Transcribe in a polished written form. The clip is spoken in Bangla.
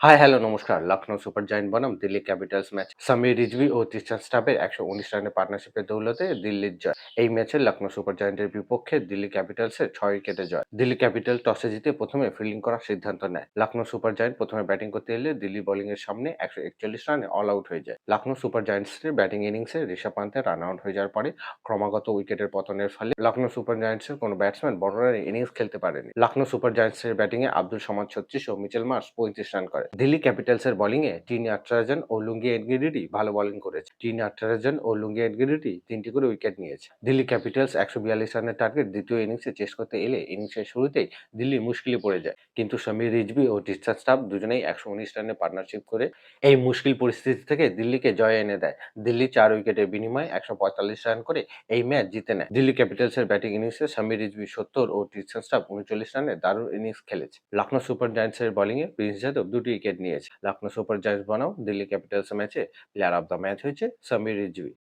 হাই হ্যালো নমস্কার। লখনৌ সুপার জায়ান্ট বনাম দিল্লি ক্যাপিটালস ম্যাচ। সামির রিজভী ও তিস্তান স্টাফের ১১৯ রানের পার্টনারশিপের দৌলতে দিল্লির জয়। এই ম্যাচে লখনৌ সুপার জায়ান্টের বিপক্ষে দিল্লি ক্যাপিটালসের ৬ উইকেটে জয়। দিল্লি ক্যাপিটাল টসে জিতে প্রথমে ফিল্ডিং করার সিদ্ধান্ত নেয়। লখনৌ সুপার জায়ান্ট প্রথমে ব্যাটিং করতে এলে দিল্লি বোলিংয়ের সামনে ১৪১ রানে অল আউট হয়ে যায়। লখনৌ সুপার জায়ান্টসের ব্যাটিং ইনিংসে ঋষভ পান্তের রান আউট হয়ে যাওয়ার পরে ক্রমাগত উইকেটের পতনের ফলে লখনৌ সুপার জায়ান্টসের কোনো ব্যাটসম্যান বড় রানের ইনিংস খেলতে পারেনি। লখনৌ সুপার জায়ান্টসের ব্যাটিংয়ে আব্দুল সমাদ ৩৬ ও মিচেল মার্শ ৩৫ রান করে। দিল্লি ক্যাপিটালসের বোলিংয়ে টিনি নাটরাজন ও লুঙ্গি এনগিডিডি ভালো বোলিং করেছে। টিনি নাটরাজন ও লুঙ্গি এনগিডিডি ৩টি করে উইকেট নিয়েছে। দিল্লি ক্যাপিটালস ১৪২ রানের টার্গেট দ্বিতীয় ইনিংসে চেস করতে এলে ইনিংসের শুরুতেই দিল্লি মুশকিলে পড়ে যায়। কিন্তু সমীর রিজভী ও টিস্টার স্টাফ দুজনেই ১১৯ রানে পার্টনারশিপ করে এই মুশকিল পরিস্থিতি থেকে দিল্লিকে জয় এনে দেয়। দিল্লি ৪ উইকেটের বিনিময়ে ১৪৫ রান করে এই ম্যাচ জিতে নেয়। দিল্লি ক্যাপিটালসের ব্যাটিং ইনিংসে সমীর রিজভী ৭০ ও টিস্টার স্টাফ ৩৯ রানে দারুণ ইনিংস খেলেছে। লখনৌ সুপার জায়ান্টসের বোলিংয়ে প্রিন্স যাদব ২টি উইকেট নিয়েছে। লখনৌ সুপার জায়ান্টস বনাম দিল্লি ক্যাপিটালস ম্যাচে প্লেয়ার অব দ্য ম্যাচ হয়েছে সমীর রিজভী।